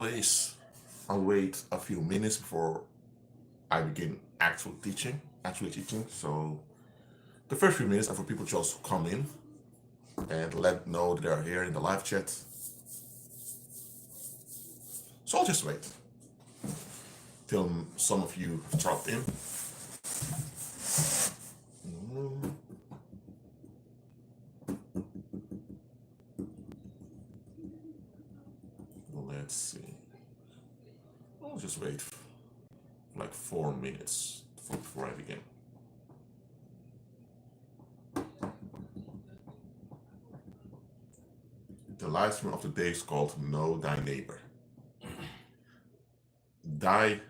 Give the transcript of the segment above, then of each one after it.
Please, I'll wait a few minutes before I begin actually teaching. So the first few minutes are for people just come in and let know that they're here in the live chat. So I'll just wait till some of you have dropped in. Let's see. I'll just wait like 4 minutes before I begin. The live stream of the day is called Know Thy Neighbor. Thine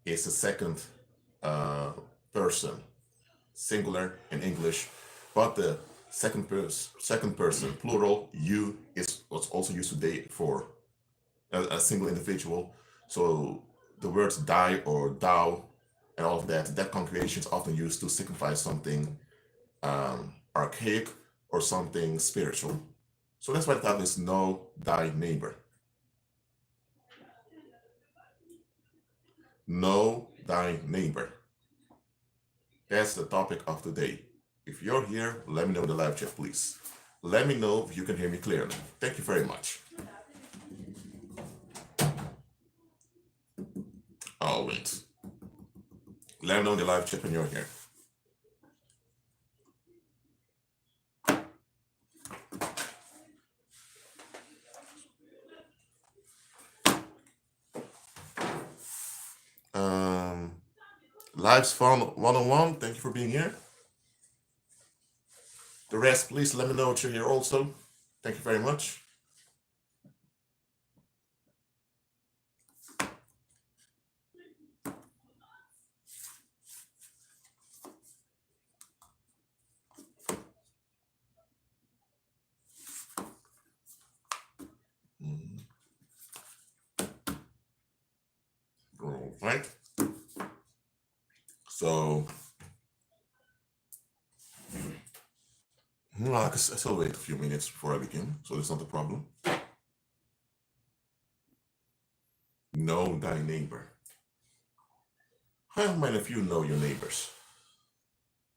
is the second person, singular in English, but the second person, plural, you is what's also used today for a single individual. So the words thy or thou and all of that conjugation is often used to signify something archaic or something spiritual. So that's why the title is Know Thy Neighbor. Know thy neighbor. That's the topic of the day. If you're here, let me know in the live chat, please. Let me know if you can hear me clearly. Thank you very much. I'll wait. Let me know in the live chat when you're here. Live's Fun 101, thank you for being here. The rest, please let me know that you're here also. Thank you very much. All right. So, I can still wait a few minutes before I begin, so that's not a problem. Know thy neighbor. How many of you know your neighbors?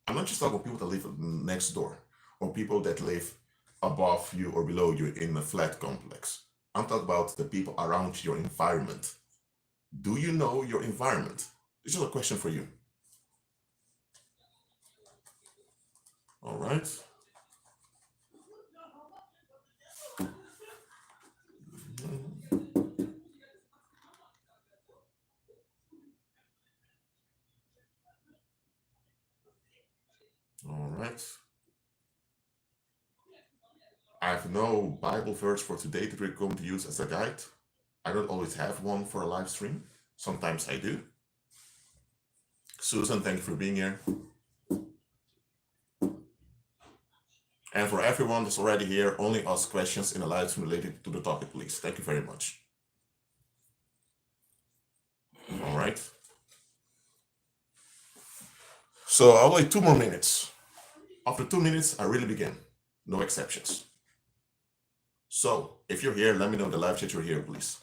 I'm not just talking about people that live next door or people that live above you or below you in a flat complex. I'm talking about the people around your environment. Do you know your environment? This is a question for you. All right. All right. I have no Bible verse for today that we're going to use as a guide. I don't always have one for a live stream. Sometimes I do. Susan, thank you for being here. And for everyone that's already here, only ask questions in a live stream related to the topic, please. Thank you very much. All right. So I'll wait 2 more minutes. After 2 minutes, I really begin. No exceptions. So if you're here, let me know in the live chat you're here, please.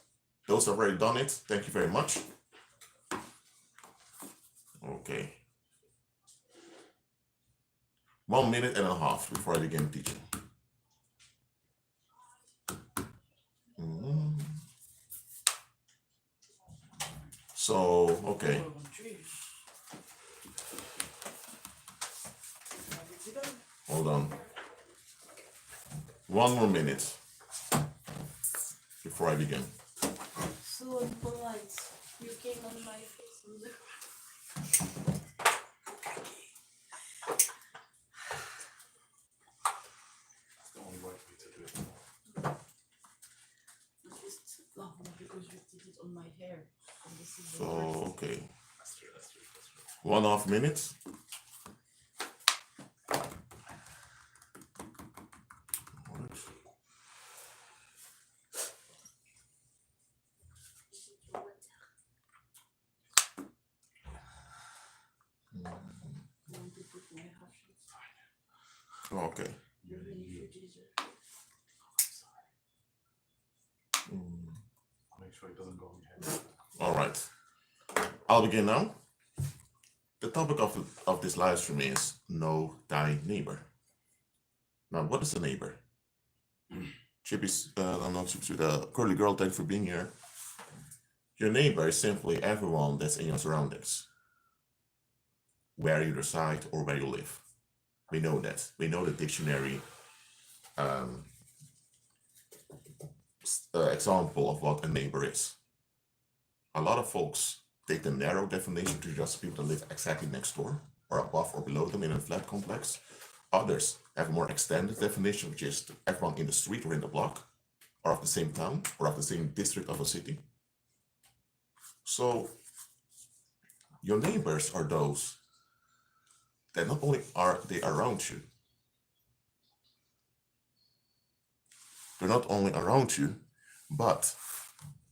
Those who have already done it, thank you very much. Okay. 1 minute and a half before I begin teaching. So, okay. Hold on. 1 more minute before I begin. So impolite. You came on my face. The only right way to do it. Because you did it on my hair. And this is So, okay. That's true. 1.5 minutes. Okay. sure it doesn't go on your head. All right. I'll begin now. The topic of this live stream is Know Thy Neighbor. Now, what is a neighbor? Chippy's, I'm not Chippy, the curly girl, thanks for being here. Your neighbor is simply everyone that's in your surroundings, where you reside or where you live. We know that. We know the dictionary example of what a neighbor is. A lot of folks take the narrow definition to just people that live exactly next door or above or below them in a flat complex. Others have a more extended definition, which is everyone in the street or in the block or of the same town or of the same district of a city. So your neighbors are those that not only are they around you, they're not only around you, but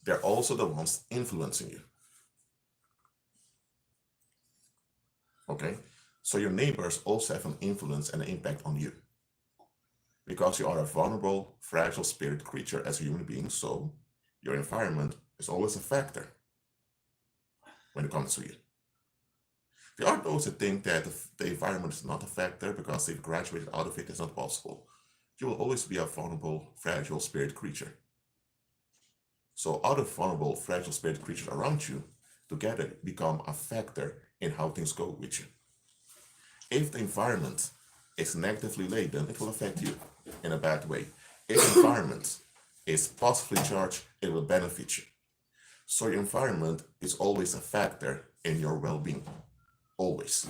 they're also the ones influencing you. Okay, so your neighbors also have an influence and an impact on you, because you are a vulnerable, fragile spirit creature as a human being. So your environment is always a factor when it comes to you. There are those that think that the environment is not a factor because they've graduated out of it. It's not possible. You will always be a vulnerable, fragile spirit creature. So other vulnerable, fragile spirit creatures around you together become a factor in how things go with you. If the environment is negatively laden, it will affect you in a bad way. If the environment is positively charged, it will benefit you. So your environment is always a factor in your well-being, always.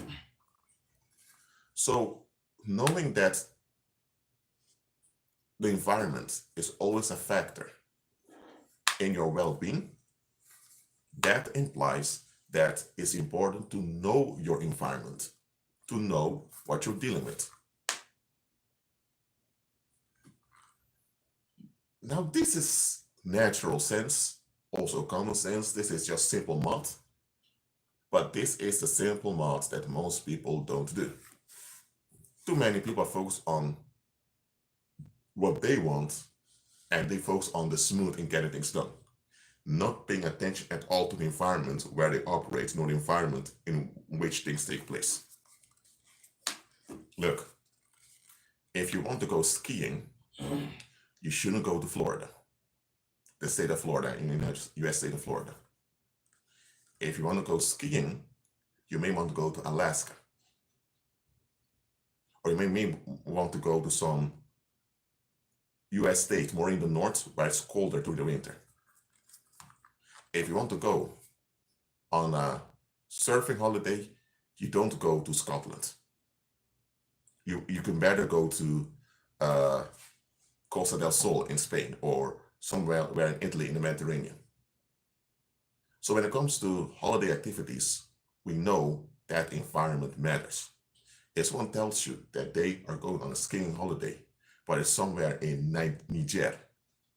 So knowing that the environment is always a factor in your well-being, that implies that it's important to know your environment, to know what you're dealing with. Now, this is natural sense, also common sense. This is just simple math, but this is the simple math that most people don't do. Too many people are focused on what they want, and they focus on the smooth and getting things done, not paying attention at all to the environment where they operate, nor the environment in which things take place. Look, if you want to go skiing, you shouldn't go to Florida, the state of Florida, in the US state of Florida. If you want to go skiing, you may want to go to Alaska. Or you may want to go to some US state more in the north where it's colder through the winter. If you want to go on a surfing holiday, you don't go to Scotland. You can better go to Costa del Sol in Spain or somewhere where in Italy in the Mediterranean. So when it comes to holiday activities, we know that environment matters. If someone tells you that they are going on a skiing holiday, but it's somewhere in Niger.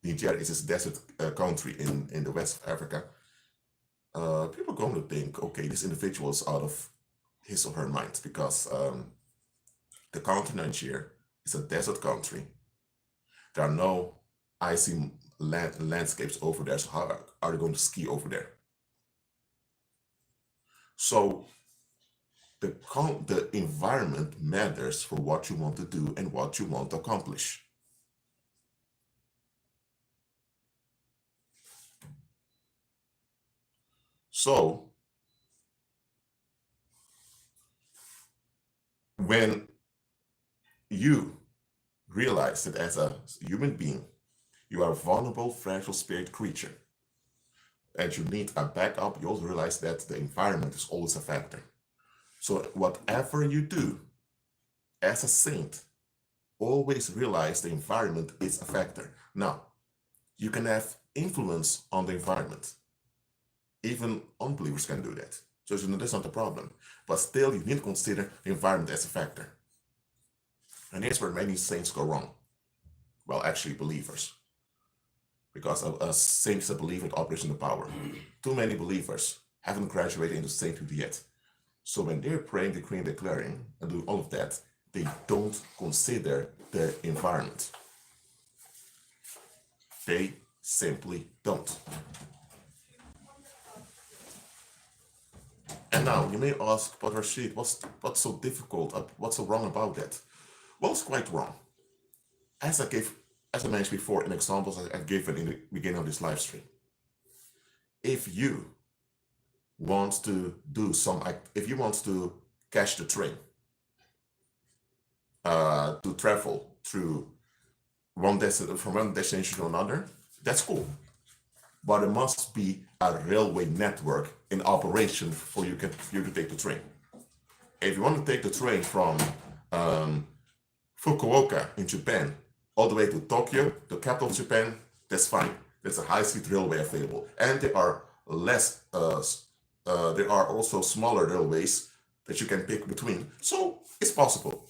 Niger is this desert country in the west of Africa. People are going to think, okay, this individual is out of his or her mind, because the country Niger is a desert country. There are no icy landscapes over there, so how are they going to ski over there? So the environment matters for what you want to do and what you want to accomplish. So when you realize that as a human being, you are a vulnerable, fragile spirit creature, and you need a backup, you also realize that the environment is always a factor. So whatever you do as a saint, always realize the environment is a factor. Now, you can have influence on the environment. Even unbelievers can do that. So that's not a problem. But still, you need to consider the environment as a factor. And here's where many saints go wrong. Well, actually, believers. Because a saint is a believer that operates in the power. Too many believers haven't graduated into sainthood yet. So when they're praying, decreeing, declaring, and doing all of that, they don't consider the environment. They simply don't. now, you may ask, but Rashid, what's so difficult? What's so wrong about that? Well, it's quite wrong. As I mentioned before in examples I gave in the beginning of this live stream, if you want to if you want to catch the train, to travel through from one destination to another, that's cool. But there must be a railway network in operation for you to take the train. If you want to take the train from Fukuoka in Japan all the way to Tokyo, the capital of Japan, that's fine. There's a high-speed railway available, and there are also smaller railways that you can pick between. So it's possible.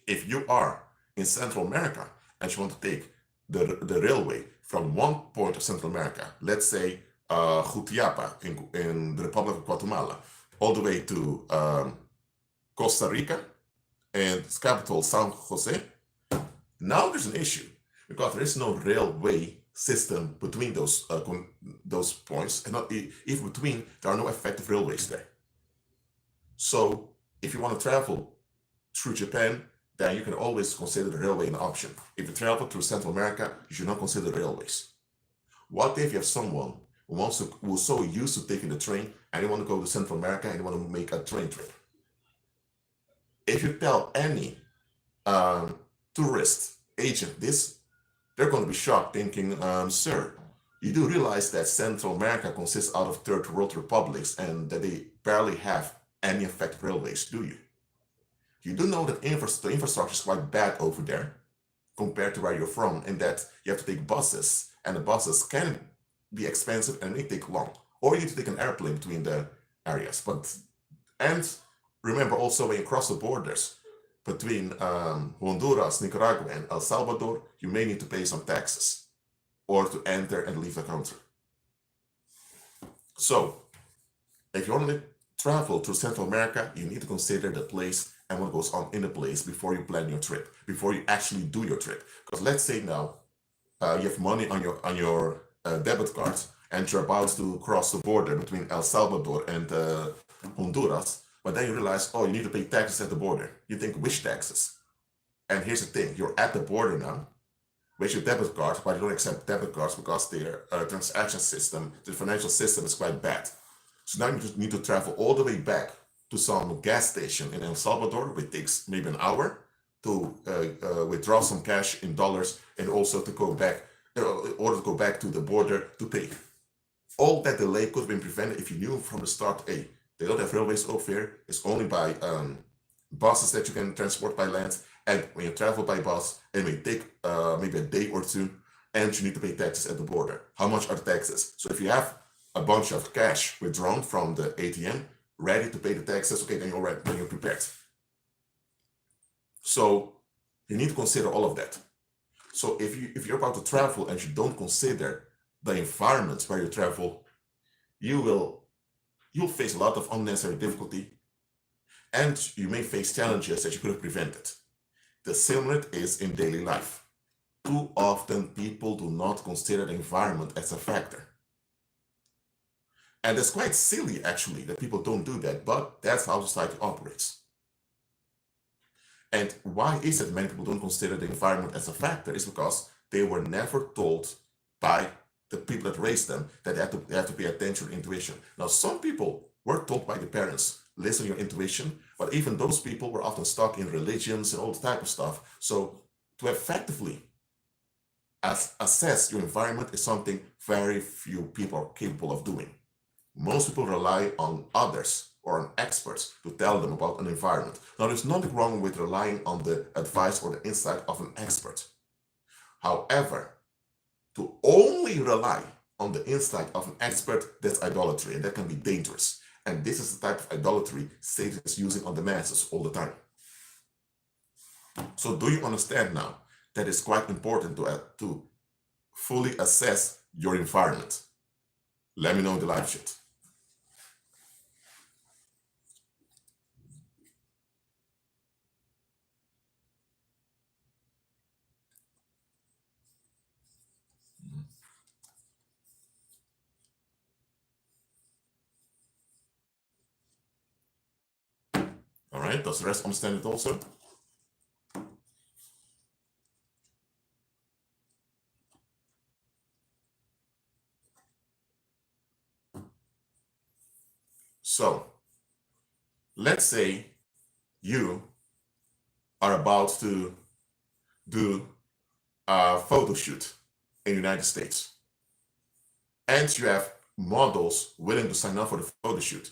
If you are in Central America and you want to take the railway from one point of Central America, let's say Jutiapa in the Republic of Guatemala, all the way to Costa Rica and its capital San Jose, now there's an issue because there is no railway system between those points, and not even between, there are no effective railways there. So if you want to travel through Japan, then you can always consider the railway an option. If you travel through Central America, you should not consider railways. What if you have someone who's so used to taking the train and they want to go to Central America and they want to make a train trip? If you tell any tourist agent this, they're going to be shocked, thinking, sir, you do realize that Central America consists out of third world republics and that they barely have any effective railways, do you? You do know that the infrastructure is quite bad over there compared to where you're from, and that you have to take buses, and the buses can be expensive and may take long, or you need to take an airplane between the areas. And remember also, when you cross the borders between Honduras, Nicaragua, and El Salvador, you may need to pay some taxes or to enter and leave the country. So if you want to travel to Central America, you need to consider the place and what goes on in the place before you plan your trip, before you actually do your trip. Because let's say now you have money on your debit card and you're about to cross the border between El Salvador and Honduras, but then you realize, oh, you need to pay taxes at the border. You think, which taxes? And here's the thing, you're at the border now with your debit card, but you don't accept debit cards because their transaction system, the financial system is quite bad. So now you just need to travel all the way back to some gas station in El Salvador, which takes maybe an hour to withdraw some cash in dollars and also to go back, in order to go back to the border to pay. All that delay could have been prevented if you knew from the start, hey, they don't have railways over here. It's only by buses that you can transport by land. And when you travel by bus, it may take maybe a day or two, and you need to pay taxes at the border. How much are the taxes? So if you have a bunch of cash withdrawn from the ATM, ready to pay the taxes, okay, then you're prepared. So you need to consider all of that. So if you're about to travel and you don't consider the environment where you travel, you'll face a lot of unnecessary difficulty, and you may face challenges that you could have prevented. The similar is in daily life. Too often people do not consider the environment as a factor. And it's quite silly, actually, that people don't do that, but that's how society operates. And why is it many people don't consider the environment as a factor? It's because they were never told by the people that raised them that they have to pay attention to intuition. Now, some people were told by the parents, listen to your intuition, but even those people were often stuck in religions and all the type of stuff. So to effectively assess your environment is something very few people are capable of doing. Most people rely on others or on experts to tell them about an environment. Now, there's nothing wrong with relying on the advice or the insight of an expert. However, to only rely on the insight of an expert, that's idolatry, and that can be dangerous. And this is the type of idolatry Satan is using on the masses all the time. So do you understand now that it's quite important to fully assess your environment? Let me know in the live chat. right, does the rest understand it also? So let's say you are about to do a photo shoot in the United States, and you have models willing to sign up for the photo shoot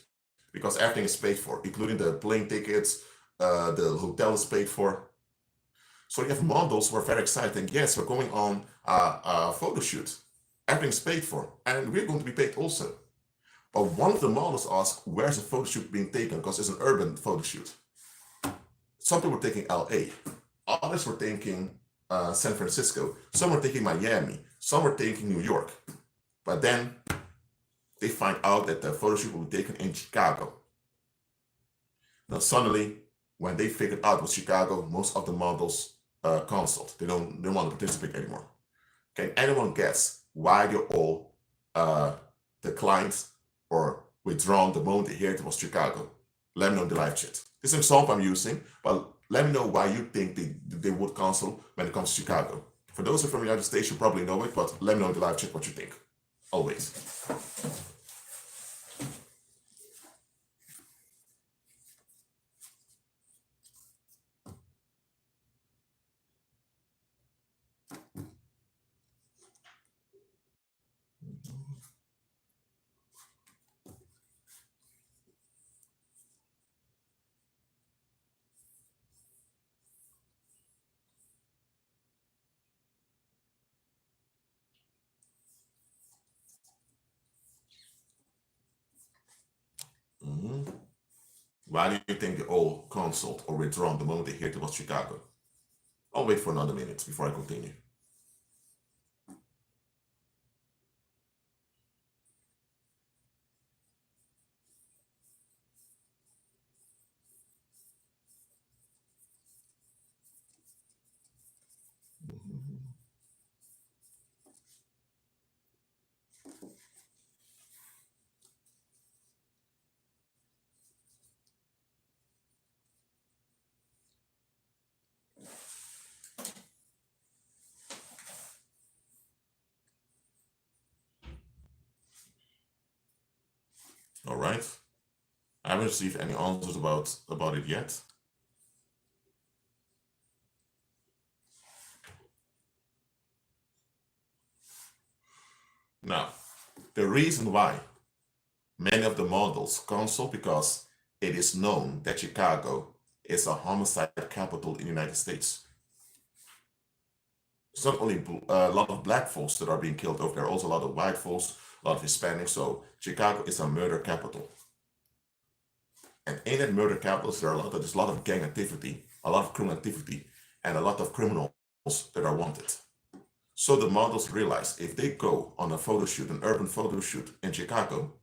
because everything is paid for, including the plane tickets, the hotel is paid for. So you have models who are very excited, and yes, we're going on a photo shoot. Everything's paid for, and we're going to be paid also. But one of the models asked, where's the photo shoot being taken? Because it's an urban photo shoot. Some people were taking LA, others were thinking San Francisco, some were taking Miami, some were taking New York. But then they find out that the photo shoot will be taken in Chicago. Now suddenly, when they figured out it was Chicago, most of the models canceled. They don't want to participate anymore. Can anyone guess why they all declined or withdrawn the moment they heard it was Chicago? Let me know in the live chat. This is an example I'm using, but let me know why you think they would cancel when it comes to Chicago. For those who are from the United States, you probably know it, but let me know in the live chat what you think. Always. Why do you think they all canceled or withdrawn the moment they heard it was Chicago? I'll wait for another minute before I continue. All right. I haven't received any answers about it yet. Now, the reason why many of the models cancel because it is known that Chicago is a homicide capital in the United States. It's not only a lot of black folks that are being killed over there, also a lot of white folks, a lot of Hispanics. So Chicago is a murder capital. And in that murder capital, there's a lot of gang activity, a lot of criminal activity, and a lot of criminals that are wanted. So the models realize if they go on a photo shoot, an urban photo shoot in Chicago,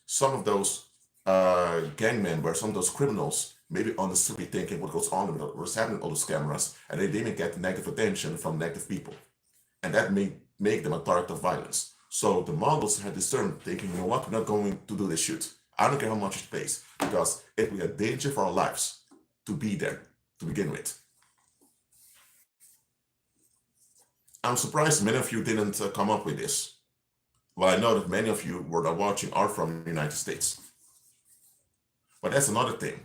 some of those gang members, some of those criminals, maybe on the street thinking what goes on, what's happening with all those cameras, and they didn't get negative attention from negative people. And that may make them a target of violence. So the models had discerned, thinking, you know what, we're not going to do this shoot. I don't care how much it pays, because it will be a danger for our lives to be there to begin with. I'm surprised many of you didn't come up with this. Well, I know that many of you who are watching are from the United States. But that's another thing.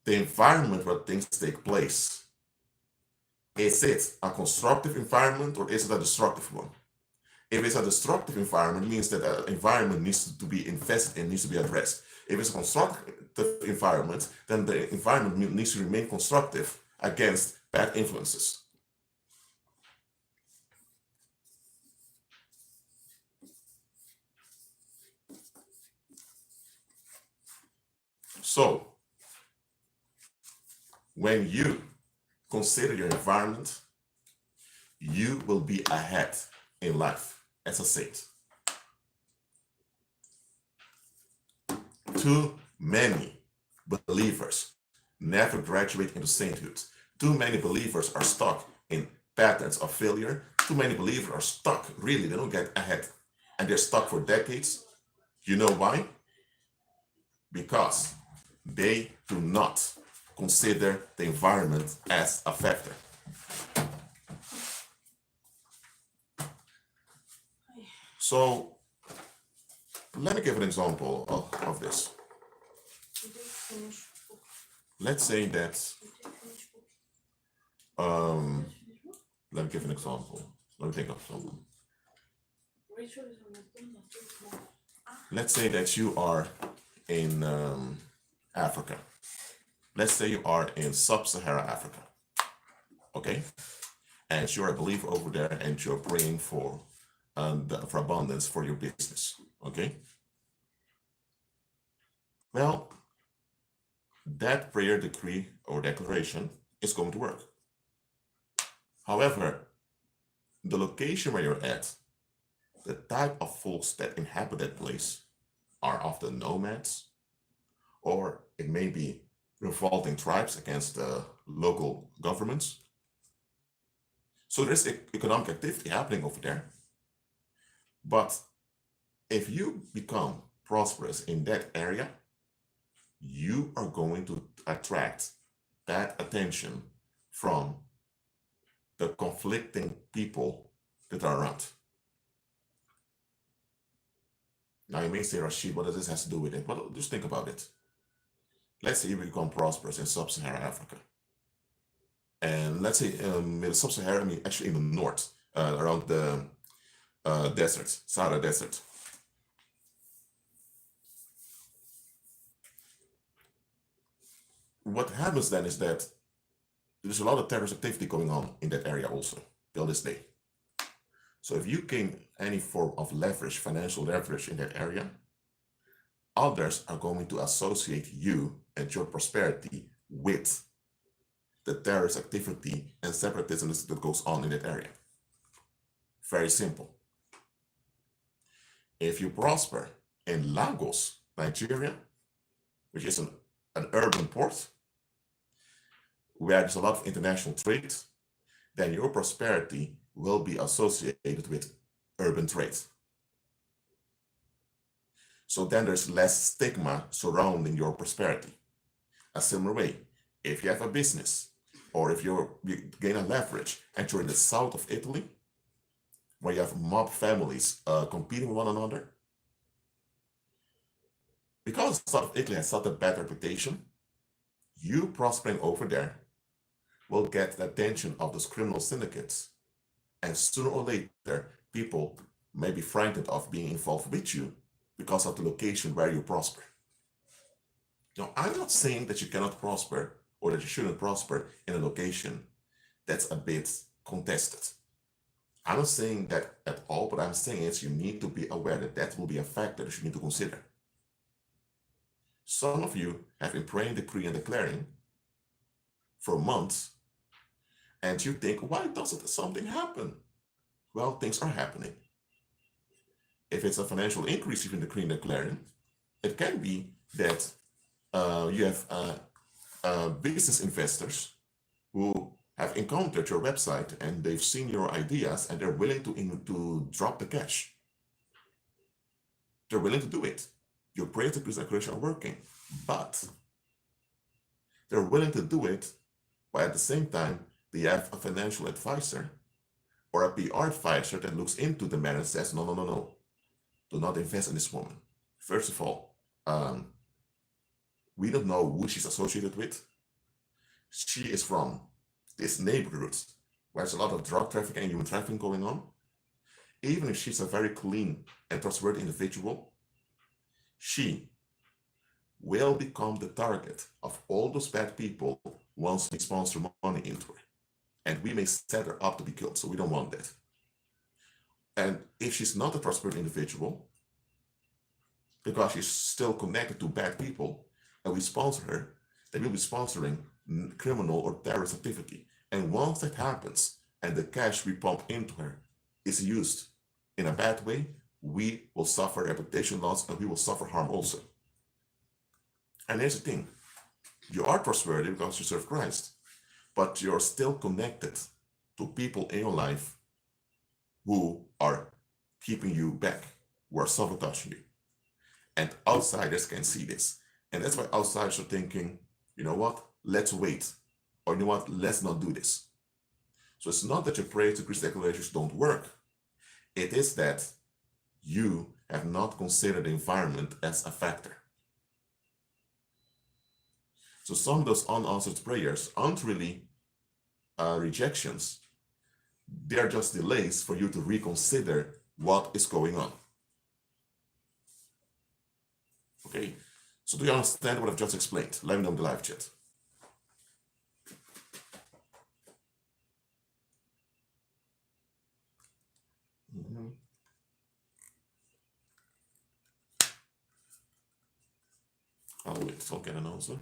The environment where things take place, is it a constructive environment or is it a destructive one? If it's a destructive environment, it means that the environment needs to be invested in, needs to be addressed. If it's a constructive environment, then the environment needs to remain constructive against bad influences. So, when you consider your environment, you will be ahead in life as a saint. Too many believers never graduate into sainthood. Too many believers are stuck in patterns of failure. Too many believers are stuck, really, they don't get ahead. And they're stuck for decades. You know why? Because they do not consider the environment as a factor. So let me give an example of this. Let's say that, let me give an example. Let me think of something. Let's say that you are in Africa. Let's say you are in sub-Saharan Africa, okay? And you're a believer over there and you're praying for abundance for your business, okay? Well, that prayer, decree, or declaration is going to work. However, the location where you're at, the type of folks that inhabit that place are often nomads, or it may be revolting tribes against the local governments. So there's economic activity happening over there. But if you become prosperous in that area, you are going to attract that attention from the conflicting people that are around. Now you may say, Rashid, what does this have to do with it? Well, just think about it. Let's say you become prosperous in sub-Saharan Africa. And let's say in sub-Saharan, I mean actually in the north, around the desert, Sahara Desert. What happens then is that there's a lot of terrorist activity going on in that area also, till this day. So if you gain any form of leverage, financial leverage in that area, others are going to associate you and your prosperity with the terrorist activity and separatism that goes on in that area. Very simple. If you prosper in Lagos, Nigeria, which is an urban port, where there's a lot of international trade, then your prosperity will be associated with urban trade. So then there's less stigma surrounding your prosperity. A similar way, if you have a business, or if you gain a leverage and you're in the south of Italy, where you have mob families competing with one another, because the south of Italy has such a bad reputation, you prospering over there will get the attention of those criminal syndicates. And sooner or later, people may be frightened of being involved with you because of the location where you prosper. Now, I'm not saying that you cannot prosper or that you shouldn't prosper in a location that's a bit contested. I'm not saying that at all. What I'm saying is you need to be aware that that will be a factor that you need to consider. Some of you have been praying, decreeing, and declaring for months, and you think, why doesn't something happen? Well, things are happening. If it's a financial increase you've been decreeing and declaring, it can be that you have business investors who have encountered your website and they've seen your ideas and they're willing to drop the cash. They're willing to do it. Your prayers, decrees, and declaration are working, but they're willing to do it, but at the same time, they have a financial advisor or a PR advisor that looks into the matter and says, no, do not invest in this woman. First of all, we don't know who she's associated with. She is from this neighborhood where there's a lot of drug trafficking and human trafficking going on. Even if she's a very clean and trustworthy individual, she will become the target of all those bad people once we sponsor money into her. And we may set her up to be killed, so we don't want that. And if she's not a trustworthy individual, because she's still connected to bad people, and we sponsor her, then we'll be sponsoring criminal or terrorist activity. And once that happens, and the cash we pump into her is used in a bad way, we will suffer reputation loss and we will suffer harm also. And here's the thing, you are trustworthy because you serve Christ, but you're still connected to people in your life who are keeping you back, who are sabotaging you. And outsiders can see this. And that's why outsiders are thinking, you know what, let's wait. Or you know what, let's not do this. So it's not that your prayer to Christian declarations don't work. It is that you have not considered the environment as a factor. So some of those unanswered prayers aren't really rejections. They're just delays for you to reconsider what is going on. Okay, so do you understand what I've just explained? Let me know in the live chat. I'll wait till I get an answer.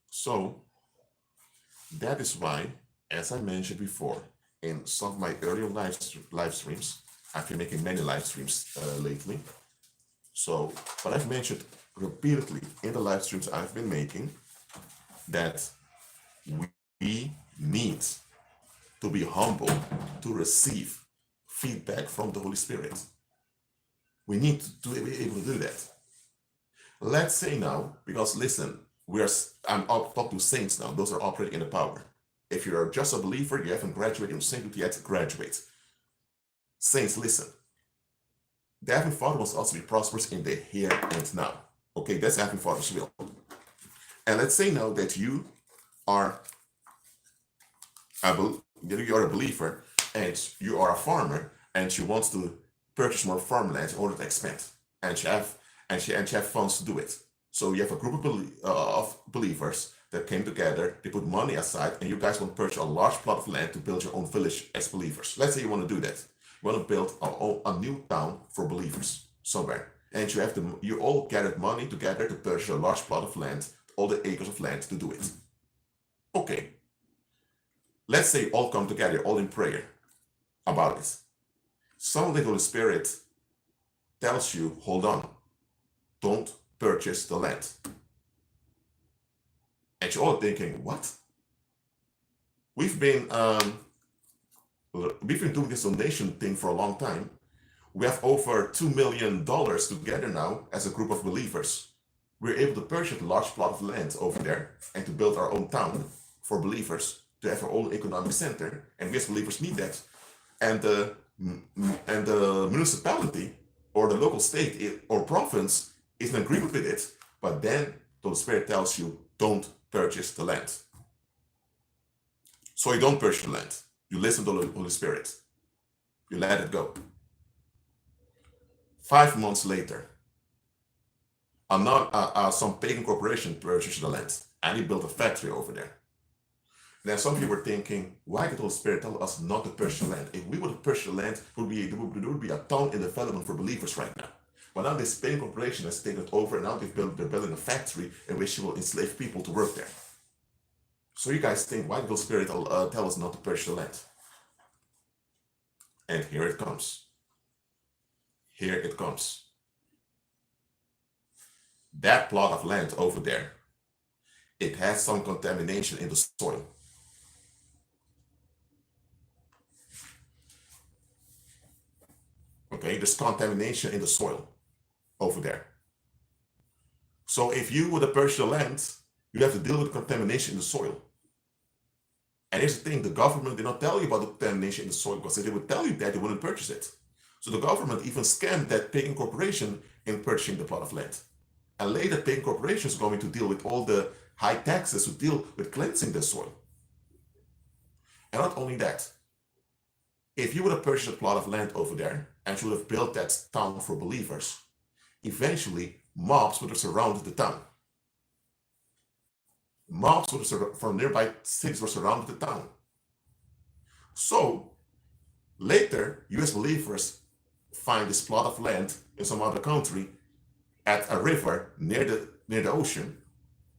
So that is why, as I mentioned before, in some of my earlier live streams, I've been making many live streams lately. So, but I've mentioned repeatedly in the live streams I've been making that we need to be humble to receive feedback from the Holy Spirit. We need to be able to do that. Let's say now, because listen, I'm talking to saints now, those are operating in the power. If you're just a believer, you haven't graduated in sainthood yet, graduate. Saints, listen. The Heavenly Father wants us to be prosperous in the here and now. Okay, that's Heavenly Father's will. And let's say now that you are a believer and you are a farmer and you want to purchase more farmland in order to expand, and you have funds to do it. So you have a group of believers that came together, they put money aside, and you guys want to purchase a large plot of land to build your own village as believers. Let's say you want to do that. You want to build a new town for believers somewhere. And you all gathered money together to purchase a large plot of land, all the acres of land to do it. Okay. Let's say you all come together, all in prayer about it. Suddenly the Holy Spirit tells you, hold on, don't purchase the land. And you're all thinking, what? We've been doing this donation thing for a long time. We have over $2 million together now as a group of believers. We're able to purchase a large plot of land over there and to build our own town for believers, to have our own economic center. And we as believers need that. And the municipality or the local state or province is in agreement with it. But then the Holy Spirit tells you, don't purchase the land. So you don't purchase the land. You listen to the Holy Spirit. You let it go. 5 months later, some pagan corporation purchased the land and he built a factory over there. Now some people were thinking, why did the Holy Spirit tell us not to purchase the land? If we would have purchased the land, there would be a town in development for believers right now. But now this pagan corporation has taken it over, and now they're building a factory in which you will enslave people to work there. So you guys think, why did the Holy Spirit tell us not to purchase the land? And here it comes. Here it comes. That plot of land over there, it has some contamination in the soil. Okay, there's contamination in the soil over there. So if you would have purchased the land, you have to deal with contamination in the soil. And here's the thing, the government did not tell you about the contamination in the soil, because if they would tell you that, they wouldn't purchase it. So the government even scammed that pagan corporation in purchasing the plot of land. And later, pagan corporation is going to deal with all the high taxes to deal with cleansing the soil. And not only that, if you would have purchased a plot of land over there and you would have built that town for believers, eventually mobs would have surrounded the town. Mobs from nearby cities were surrounded the town. So later, you as believers find this plot of land in some other country at a river near the ocean,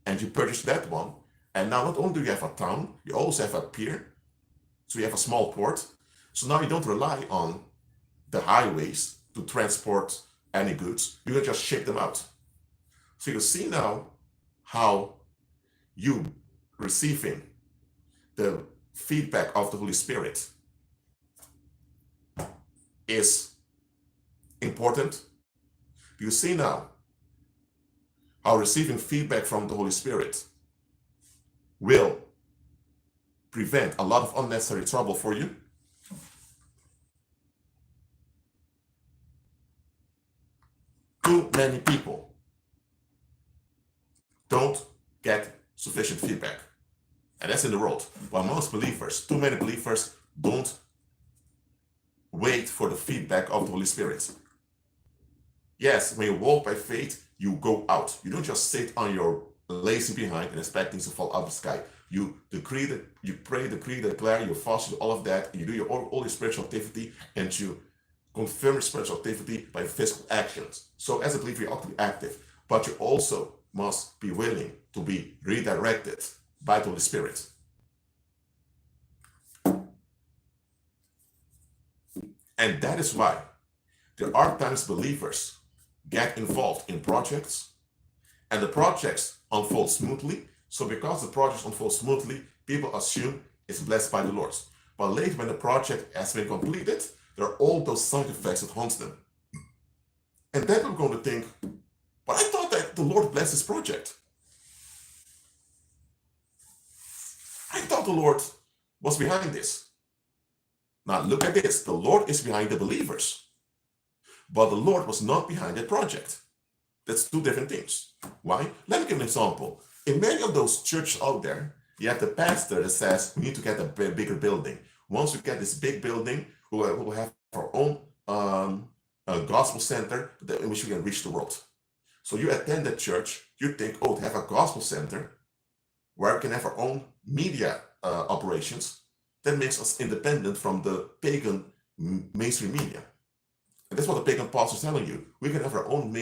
and you purchase that one. And now not only do you have a town, you also have a pier. So you have a small port. So now you don't rely on the highways to transport any goods. You can just ship them out. So you see now how you receiving the feedback of the Holy Spirit is important. You see now how receiving feedback from the Holy Spirit will prevent a lot of unnecessary trouble for you. Too many people don't get sufficient feedback. And that's in the world. While most believers, too many believers, don't wait for the feedback of the Holy Spirit. Yes, when you walk by faith, you go out. You don't just sit on your lazy behind and expect things to fall out of the sky. You decree, you pray, decree, declare, you fast, you do all of that, and you do all your spiritual activity, and you confirm your spiritual activity by physical actions. So as a believer, you ought to be active, but you also must be willing to be redirected by the Holy Spirit. And that is why there are times believers get involved in projects, and the projects unfold smoothly. So because the projects unfold smoothly, people assume it's blessed by the Lord. But later, when the project has been completed, there are all those side effects that haunt them. And then we're going to think, but I thought that the Lord blessed this project. I thought the Lord was behind this. Now look at this. The Lord is behind the believers, but the Lord was not behind the project. That's two different things. Why? Let me give an example. In many of those churches out there, you have the pastor that says, we need to get a bigger building. Once we get this big building, we will have our own gospel center in which we can reach the world. So you attend that church, you think, oh, to have a gospel center where we can have our own media operations, that makes us independent from the pagan mainstream media. And that's what the pagan pastor is telling you. We can have our own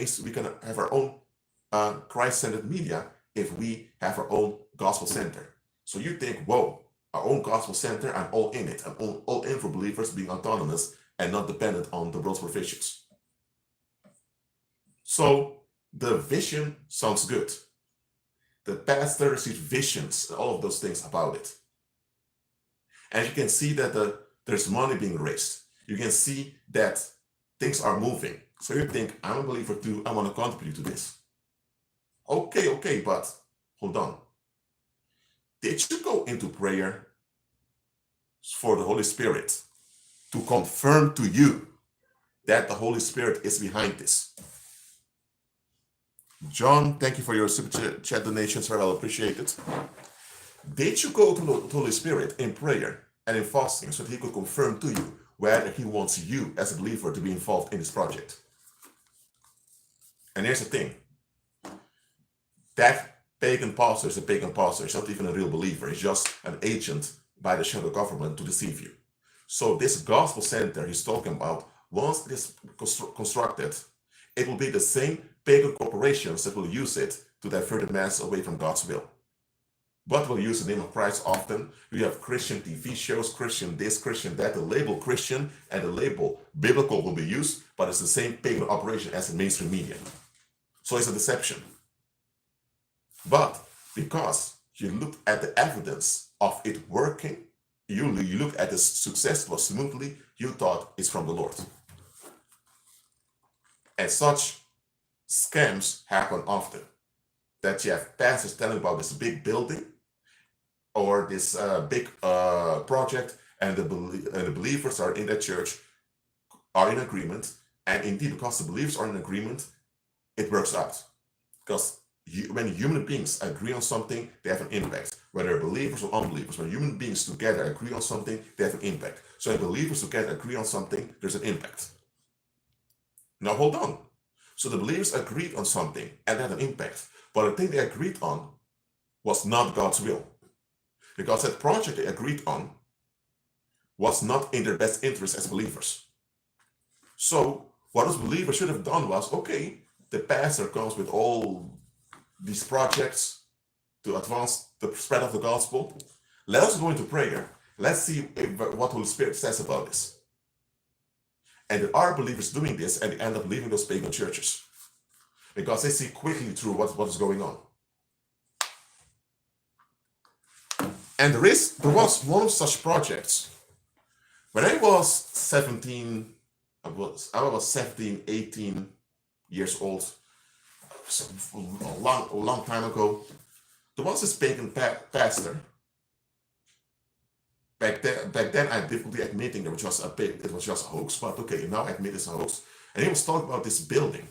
Christ-centered media if we have our own gospel center. So you think, whoa, our own gospel center, I'm all in it. I'm all in for believers being autonomous and not dependent on the world's provisions. So the vision sounds good. The pastor receives visions, all of those things about it. And you can see that there's money being raised. You can see that things are moving. So you think, I'm a believer too, I want to contribute to this. Okay, but hold on. Did you go into prayer for the Holy Spirit to confirm to you that the Holy Spirit is behind this? John, thank you for your super chat donations, very well appreciated. Did you go to the Holy Spirit in prayer and in fasting so that he could confirm to you whether he wants you as a believer to be involved in this project? And here's the thing. That pagan pastor is a pagan pastor. He's not even a real believer. He's just an agent by the shadow government to deceive you. So this gospel center he's talking about, once it is constructed, it will be the same pagan corporations that will use it to divert the mass away from God's will. But will use the name of Christ often. You have Christian TV shows, Christian this, Christian that. The label Christian and the label biblical will be used, but it's the same pagan operation as the mainstream media. So it's a deception. But because you look at the evidence of it working, you look at the success was smoothly, you thought it's from the Lord. And such scams happen often. That you have pastors telling about this big building or this big project, and the believers are in that church are in agreement. And indeed, because the believers are in agreement, it works out. Because when human beings agree on something, they have an impact. Whether believers or unbelievers, when human beings together agree on something, they have an impact. So when believers together agree on something, there's an impact. Now hold on. So the believers agreed on something and had an impact. But the thing they agreed on was not God's will. Because that project they agreed on was not in their best interest as believers. So what those believers should have done was, okay, the pastor comes with all these projects to advance the spread of the gospel. Let us go into prayer. Let's see what Holy Spirit says about this. And there are believers doing this, and they end up leaving those pagan churches because they see quickly through what is going on. And there was one of such projects. When I was 17, I was 17, 18 years old, a long time ago. There was this pagan pastor. Back then, I had difficulty admitting it was just a hoax, but okay, now I admit it's a hoax. And he was talking about this building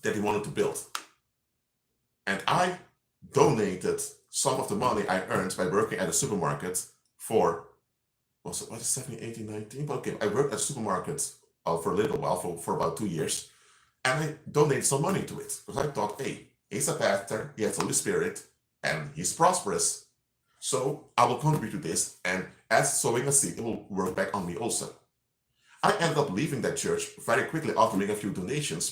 that he wanted to build. And I donated some of the money I earned by working at a supermarket for, what is 17, 18, 19? But okay, I worked at a supermarket for a little while, for about 2 years. And I donated some money to it. Because I thought, hey, he's a pastor, he has the Holy Spirit, and he's prosperous. So I will contribute to this, and as sowing a seed, it will work back on me also. I ended up leaving that church very quickly after making a few donations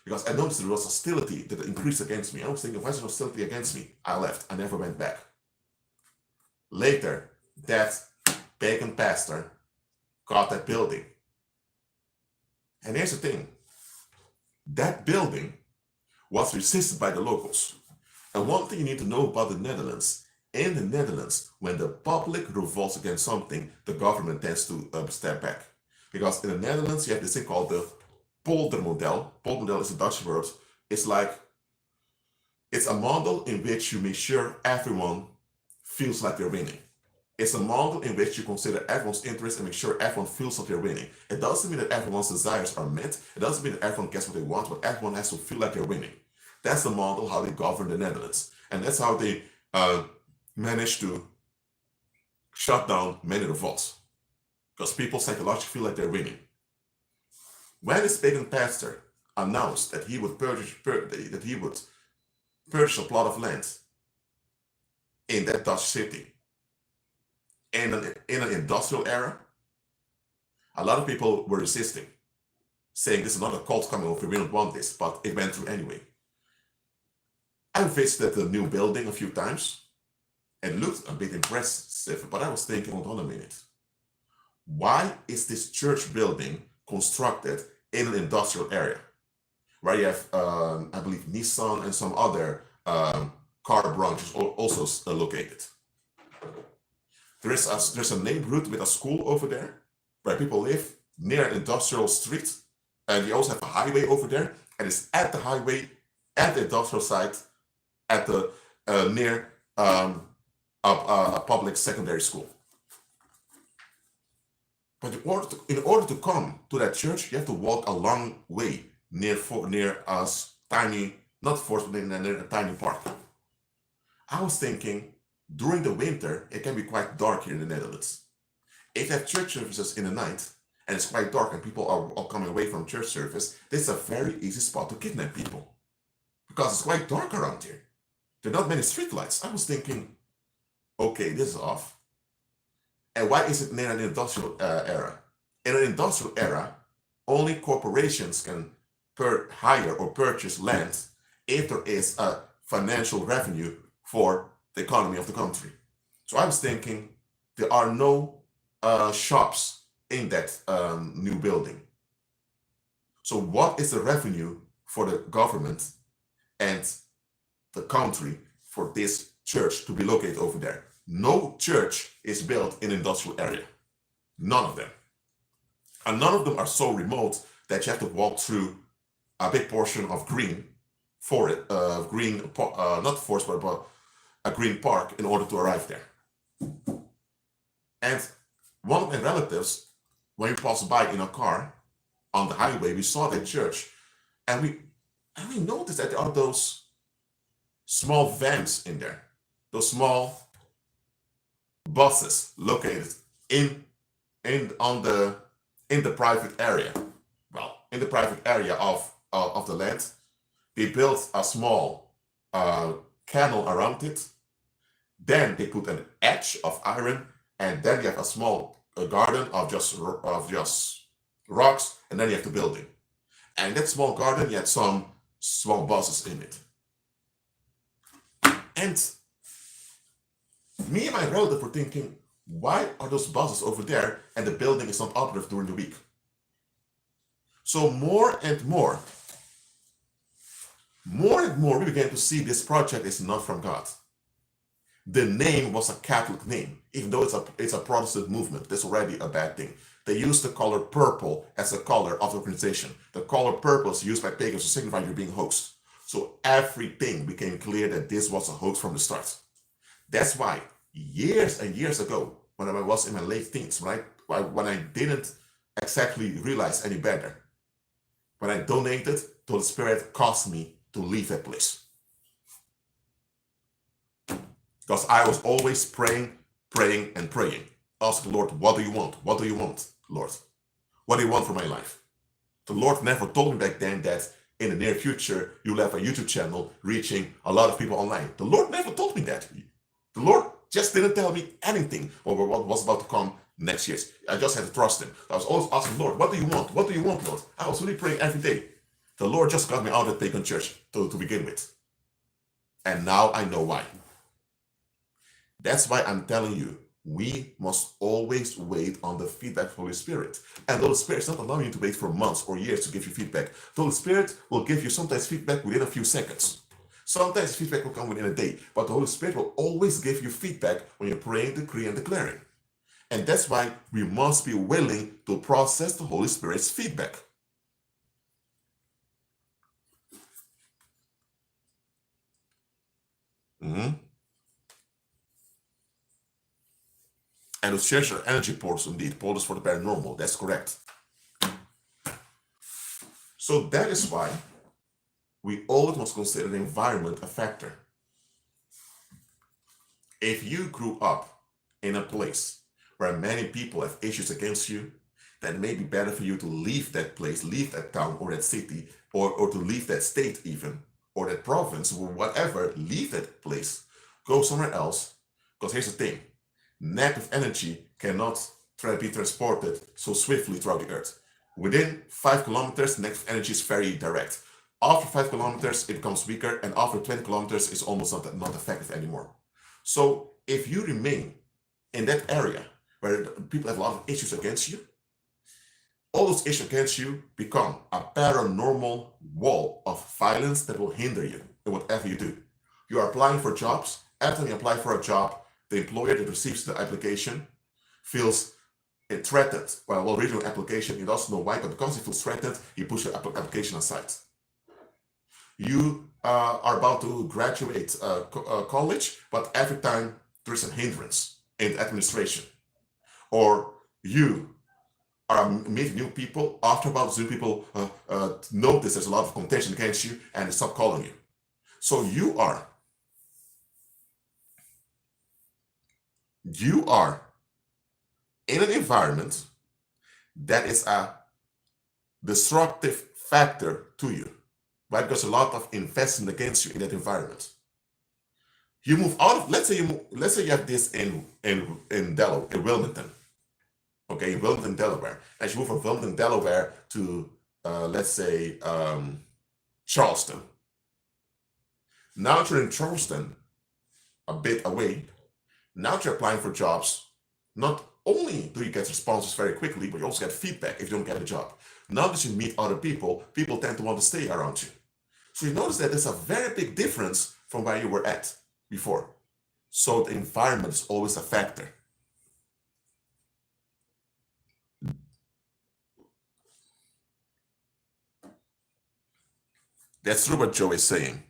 because I noticed there was hostility that increased against me. I was thinking, why is there hostility against me? I left. I never went back. Later, that pagan pastor got that building. And here's the thing. That building was resisted by the locals. And one thing you need to know about the Netherlands, in the Netherlands, when the public revolts against something, the government tends to step back. Because in the Netherlands, you have this thing called the poldermodel. Poldermodel is a Dutch word. It's a model in which you make sure everyone feels like they're winning. It's a model in which you consider everyone's interest and make sure everyone feels like they're winning. It doesn't mean that everyone's desires are met. It doesn't mean that everyone gets what they want, but everyone has to feel like they're winning. That's the model how they govern the Netherlands. And that's how they managed to shut down many revolts. Because people psychologically feel like they're winning. When this pagan pastor announced that he would purchase a plot of land in that Dutch city, in an industrial era, a lot of people were resisting, saying this is not a cult coming over, we don't want this, but it went through anyway. I visited the new building a few times and looked a bit impressive, but I was thinking, hold on a minute. Why is this church building constructed in an industrial area where you have, I believe, Nissan and some other car branches also located? There's a neighborhood with a school over there where people live near an industrial street, and you also have a highway over there, and it's at the highway, at the industrial site, at the near a public secondary school. But in order to come to that church, you have to walk a long way near a tiny, not forest, but near a tiny park. I was thinking, during the winter, it can be quite dark here in the Netherlands. If you have church services in the night, and it's quite dark, and people are all coming away from church service, this is a very easy spot to kidnap people. Because it's quite dark around here. There are not many streetlights. I was thinking, okay, this is off. And why is it near an industrial era? In an industrial era, only corporations can hire or purchase land if there is a financial revenue for the economy of the country. So I was thinking, there are no shops in that new building. So what is the revenue for the government and the country for this church to be located over there? No church is built in an industrial area. None of them. And none of them are so remote that you have to walk through a big portion of green forest, not forest, but a green park in order to arrive there. And one of my relatives, when we passed by in a car on the highway, we saw that church, and we noticed that there are those small vans in there, those small buses located in the private area. Well, in the private area of the land, they built a small canal around it. Then they put an edge of iron, and then you have a small garden of just rocks, and then you have the building. And that small garden, you had some small buses in it. And me and my relative were thinking, why are those buses over there and the building is not operative during the week? So more and more, we began to see this project is not from God. The name was a Catholic name, even though it's a Protestant movement. That's already a bad thing. They used the color purple as the color of the organization. The color purple is used by pagans to signify you're being hoaxed. So everything became clear that this was a hoax from the start. That's why years and years ago, when I was in my late teens, when I didn't exactly realize any better, when I donated, the Holy Spirit caused me to leave that place. Because I was always praying, asking the Lord, what do you want? What do you want, Lord? What do you want for my life? The Lord never told me back then that in the near future, you'll have a YouTube channel reaching a lot of people online. The Lord never told me that. The Lord just didn't tell me anything over what was about to come next year. I just had to trust him. I was always asking, Lord, what do you want? What do you want, Lord? I was really praying every day. The Lord just got me out of the pagan church to begin with. And now I know why. That's why I'm telling you, we must always wait on the feedback of the Holy Spirit. And the Holy Spirit is not allowing you to wait for months or years to give you feedback. The Holy Spirit will give you sometimes feedback within a few seconds. Sometimes feedback will come within a day. But the Holy Spirit will always give you feedback when you're praying, decreeing, and declaring. And that's why we must be willing to process the Holy Spirit's feedback. And those shares are energy portals indeed, portals for the paranormal. That's correct. So that is why we always must consider the environment a factor. If you grew up in a place where many people have issues against you, then it may be better for you to leave that place, leave that town or that city, or to leave that state even, or that province, or whatever, leave that place, go somewhere else. Because here's the thing, negative energy cannot be transported so swiftly throughout the earth. Within 5 kilometers, negative energy is very direct. After 5 kilometers, it becomes weaker, and after 20 kilometers, it's almost not effective anymore. So if you remain in that area where people have a lot of issues against you, all those issues against you become a paranormal wall of violence that will hinder you in whatever you do. You are applying for jobs. Every time you apply for a job, the employer that receives the application feels threatened. Well, reading the application, he doesn't know why, but because he feels threatened, he pushes the application aside. You are about to graduate college, but every time there is a hindrance in the administration. Or you are meeting new people, after about new people notice there's a lot of contention against you and they stop calling you. So you are in an environment that is a disruptive factor to you, right? Because a lot of investment against you in that environment. You move out of, let's say you have this in Delaware, in Wilmington. Okay, in Wilmington, Delaware. As you move from Wilmington, Delaware to let's say Charleston. Now that you're in Charleston, a bit away, now that you're applying for jobs, not only do you get responses very quickly, but you also get feedback if you don't get a job. Now that you meet other people, people tend to want to stay around you. So you notice that there's a very big difference from where you were at before. So the environment is always a factor. That's true what Joe is saying.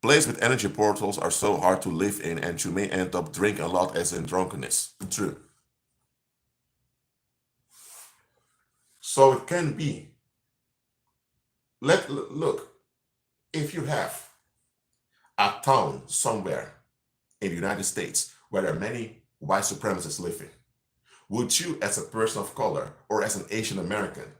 Places with energy portals are so hard to live in, and you may end up drinking a lot as in drunkenness. True. So it can be. Look, if you have a town somewhere in the United States where there are many white supremacists living, would you, as a person of color, or as an Asian American,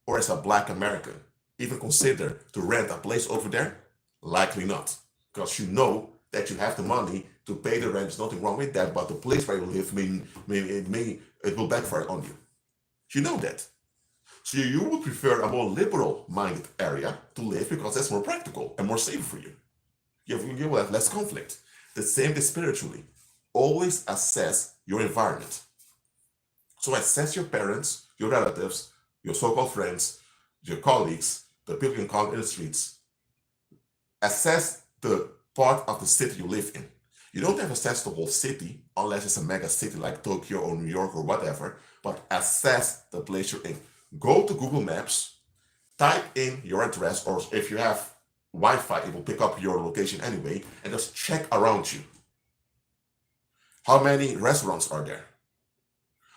or as a Black American, even consider to rent a place over there? Likely not, because you know that you have the money to pay the rent. There's nothing wrong with that, but the place where you live, it will backfire on you. You know that. So you would prefer a more liberal-minded area to live because that's more practical and more safe for you. You will have less conflict. The same is spiritually. Always assess your environment. So assess your parents, your relatives, your so-called friends, your colleagues, the people you encounter in the streets. Assess the part of the city you live in. You don't have access to the whole city unless it's a mega city like Tokyo or New York or whatever, but assess the place you're in. Go to Google Maps, type in your address, or if you have Wi-Fi, it will pick up your location anyway, and just check around you. How many restaurants are there?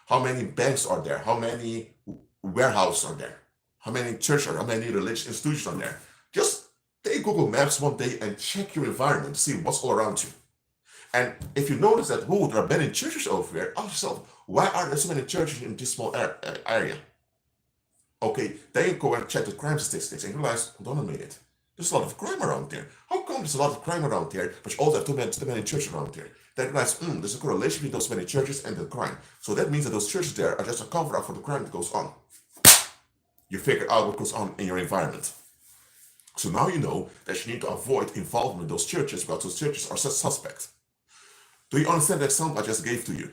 How many banks are there? How many warehouses are there? How many churches are there? How many religious institutions are there? Just take Google Maps one day and check your environment to see what's all around you. And if you notice that, oh, there are many churches over there, ask yourself, why are there so many churches in this small area? Okay, then you go and check the crime statistics and realize, hold on a minute, there's a lot of crime around there. How come there's a lot of crime around there, but also there are too many churches around there? Then you realize, there's a correlation between those many churches and the crime. So that means that those churches there are just a cover-up for the crime that goes on. You figure out what goes on in your environment. So now you know that you need to avoid involvement in those churches because those churches are suspect. Do you understand the example I just gave to you?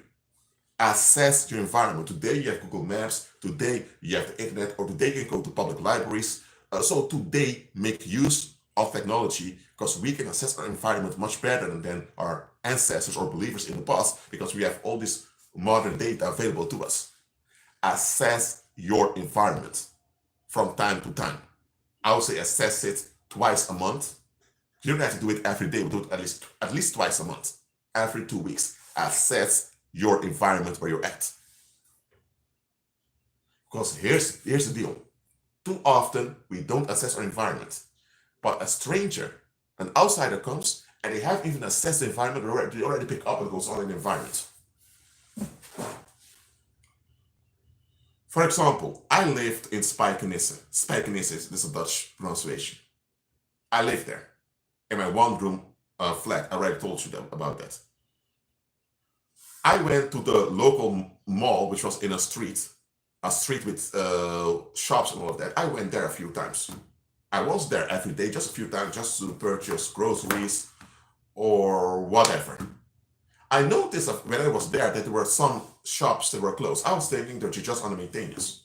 Assess your environment. Today you have Google Maps, today you have the internet, or today you can go to public libraries. So today make use of technology because we can assess our environment much better than our ancestors or believers in the past because we have all this modern data available to us. Assess your environment from time to time. I would say assess it twice a month. You don't have to do it every day, but do it at least twice a month. Every 2 weeks, assess your environment where you're at. Because here's the deal. Too often, we don't assess our environment. But a stranger, an outsider comes, and they haven't even assessed the environment, they already pick up what goes on in the environment. For example, I lived in Spijkenisse. Spijkenisse is a Dutch pronunciation. I lived there in my one-room flat. I already told you about that. I went to the local mall, which was in a street with shops and all of that. I went there a few times. I was there every day, just a few times, just to purchase groceries or whatever. I noticed that when I was there that there were some shops that were closed. I was thinking that you just want to maintain this.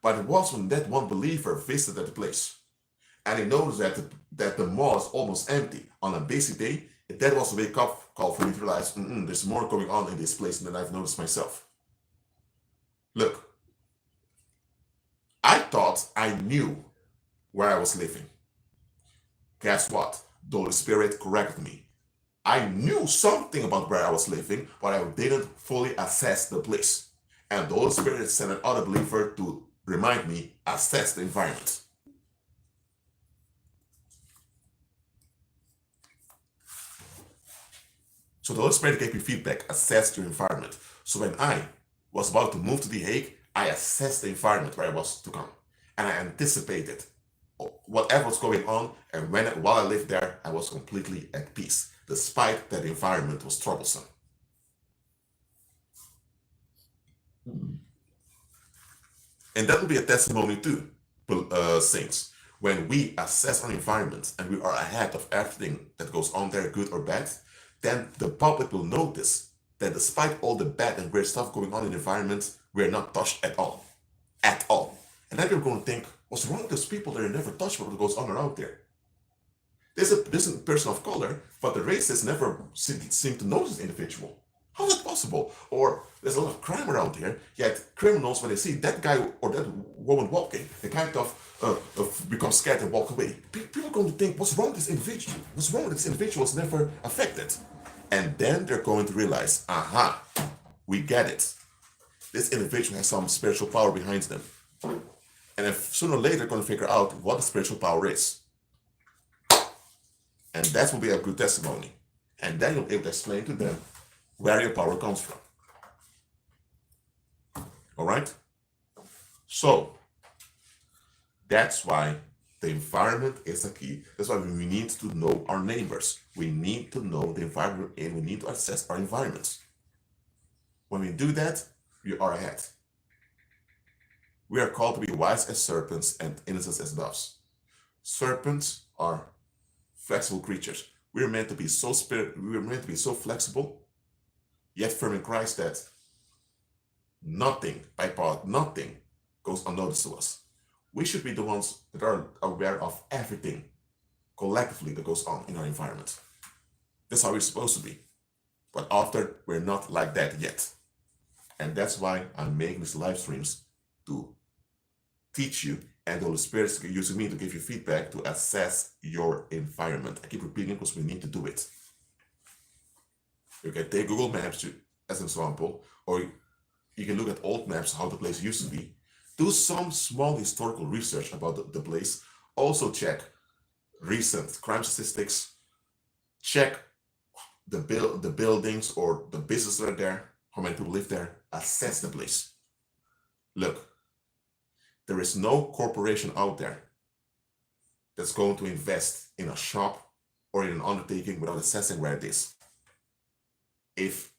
But it was when that one believer visited the place and he noticed that the mall is almost empty on a busy day. That was a wake-up call for me to realize there's more going on in this place than I've noticed myself. Look, I thought I knew where I was living. Guess what? The Holy Spirit corrected me. I knew something about where I was living, but I didn't fully assess the place. And the Holy Spirit sent another believer to remind me, assess the environment. So the Holy Spirit gave me feedback, assess your environment. So when I was about to move to The Hague, I assessed the environment where I was to come. And I anticipated whatever was going on, and while I lived there, I was completely at peace, despite that the environment was troublesome. And that will be a testimony too, saints. When we assess our environment and we are ahead of everything that goes on there, good or bad, then the public will notice that despite all the bad and weird stuff going on in the environment, we're not touched at all. At all. And then you're going to think, what's wrong with those people that are never touched by what goes on around there? There's a person of color, but the racists never seem to notice the individual. How is that possible? Or there's a lot of crime around here, yet criminals, when they see that guy or that woman walking, they kind of become scared and walk away. People are going to think, what's wrong with this individual? What's wrong with this individual is never affected? And then they're going to realize, aha, we get it. This individual has some spiritual power behind them. And if sooner or later they're going to figure out what the spiritual power is. And that will be a good testimony. And then you'll be able to explain to them where your power comes from. All right? So, that's why the environment is a key. That's why we need to know our neighbors. We need to know the environment and we need to assess our environments. When we do that, we are ahead. We are called to be wise as serpents and innocent as doves. Serpents are flexible creatures. We're meant to be so flexible, yet firm in Christ that nothing goes unnoticed to us. We should be the ones that are aware of everything collectively that goes on in our environment. That's how we're supposed to be. But often we're not like that yet. And that's why I'm making these live streams to teach you, and the Holy Spirit is using me to give you feedback to assess your environment. I keep repeating it because we need to do it. You can take Google Maps as an example, or you can look at old maps, how the place used to be. Do some small historical research about the place. Also check recent crime statistics. Check the buildings or the businesses that are there, how many people live there. Assess the place. Look, there is no corporation out there that's going to invest in a shop or in an undertaking without assessing where it is. If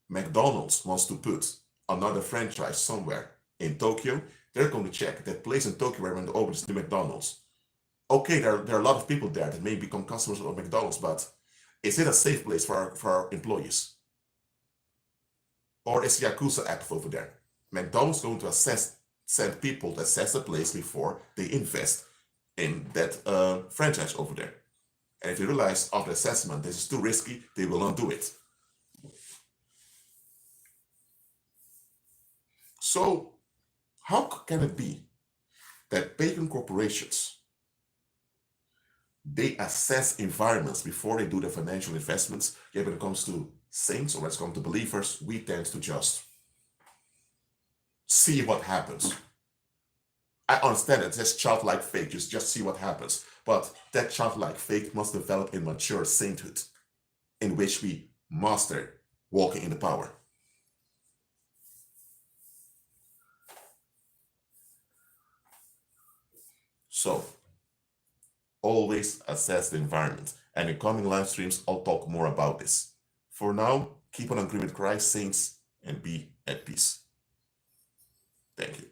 McDonald's wants to put another franchise somewhere in Tokyo, they're going to check that place in Tokyo where when they open this new McDonald's. Okay, there are a lot of people there that may become customers of McDonald's, but is it a safe place for our employees? Or is Yakuza active over there? McDonald's going to send people to assess the place before they invest in that franchise over there. And if you realize after assessment this is too risky, they will not do it. So how can it be that pagan corporations, they assess environments before they do their financial investments? Yet when it comes to saints or when it comes to believers, we tend to just see what happens. I understand it, it's childlike faith, just see what happens. But that childlike faith must develop in mature sainthood, in which we master walking in the power. So, always assess the environment. And in coming live streams, I'll talk more about this. For now, keep on agreeing with Christ, saints, and be at peace. Thank you.